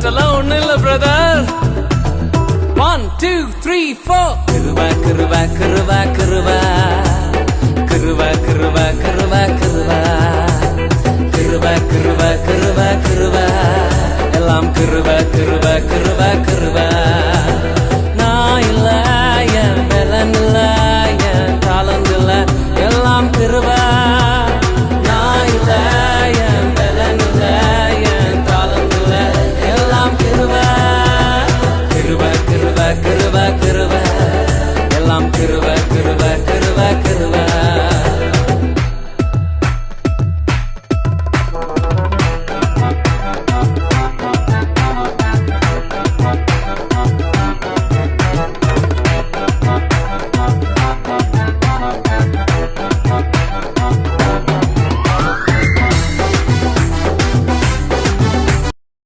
அதெல்லாம் ஒண்ணு இல்ல பிரதர். 1 2 3 4 கிருபா கிருபா கிருபா கிருபா கிருபா கிருபா கிருபா கிருபா கிருபா கிருபா கிருபா கிருபா எல்லாம் கிருபா கிருபா கிருபா கிருபா